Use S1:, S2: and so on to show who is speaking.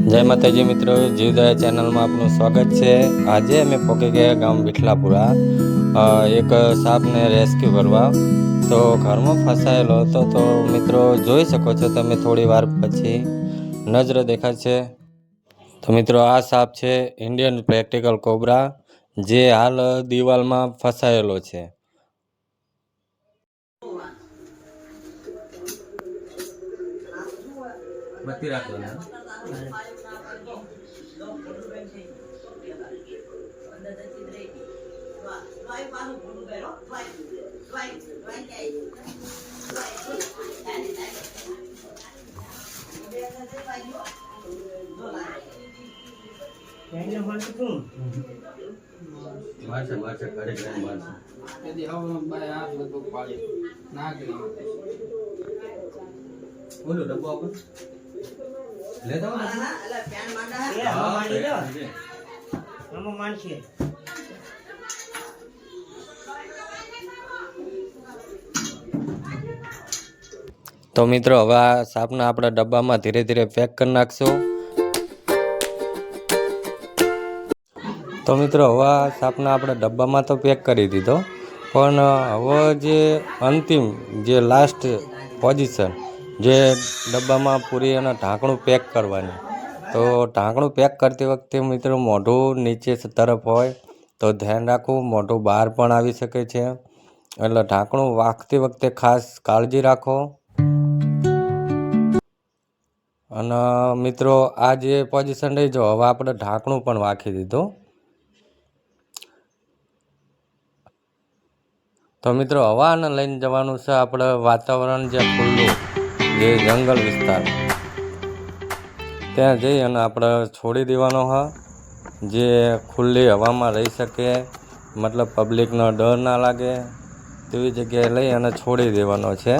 S1: जय माताजी मित्रों, जीवदया चैनल में आपનું स्वागत है। आज अमे पहुंची गया गाम विठलापुरा एक साप ने रेस्क्यू करवा। तो घर में फसायेलो हतो। तो मित्रों जोई सको छो तमे थोड़ी वार पछी नजर देखा छे। तो मित्रों आ साप छे इंडियन प्रैक्टिकल कोबरा, जे हाल दीवाल में फसायेलो छे। बत्ती राखो ने मारसे करे करे मारसे यदि अब बाय हाथ लगभग पाड़ी ना करी बोलो डब्बो अपन ले दो ना अला प्यान मांडा है हां मांडी लो हम मानसी तो मित्रों हवे आ सापना आपड़ा डब्बा में धीरे धीरे पैक कर नाखशो। तो मित्रों हवा सापना आपणे डब्बा में तो पैक करी दीधो, पण हवे जे अंतिम जे लास्ट पोजीशन जे डब्बा में पूरी अने ढांकणुं पैक करवानी। तो ढांकणुं पैक करती वखते मित्रों मोढुं नीचे तरफ होय तो ध्यान राखो, मोढुं बहार पण आवी शके छे, એટલે ઢાંકણું વાગતી વખતે ખાસ કાળજી રાખો। અને મિત્રો આ જે પોઝિશન રહી જો હવે આપણે ઢાંકણું પણ વાખી દીધું। तो मित्रों हवा ने लईने जवानुं छे आपणे वातावरण जे खुल्लुं जे जंगल विस्तार त्यां जई अने आपणे छोड़ी देवानो है, जे खुल्ली हवा में रही सके, मतलब पब्लिक नो डर ना लागे तेवी जग्याए लई अने छोड़ी देवानो छे।